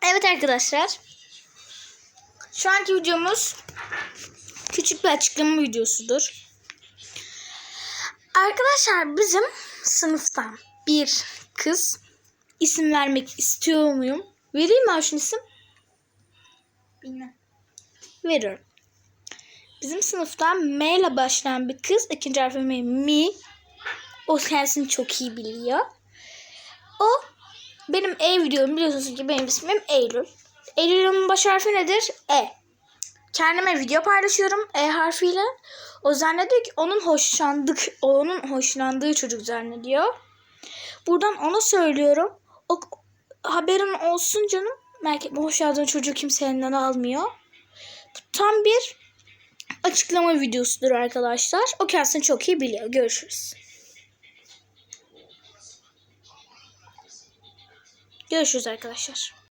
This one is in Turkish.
Evet arkadaşlar. Şu anki videomuz küçük bir açıklama videosudur. Arkadaşlar bizim sınıftan bir kız, isim vermek istiyor muyum? Vereyim mi Ayşun isim? Bilmem. Veriyorum. Bizim sınıftan M ile başlayan bir kız, ikinci harfi mi. O kendisini çok iyi biliyor. O benim videom, biliyorsunuz ki benim ismim Eylül. Eylül'ün baş harfi nedir? E. Kendime video paylaşıyorum E harfiyle. O zannediyor ki onun hoşlandığı çocuk zannediyor. Buradan ona söylüyorum. O haberin olsun canım. Belki bu hoşlandığın çocuğu kimse elinden almıyor. Bu tam bir açıklama videosudur arkadaşlar. O kendisini çok iyi biliyor. Görüşürüz. Görüşürüz arkadaşlar.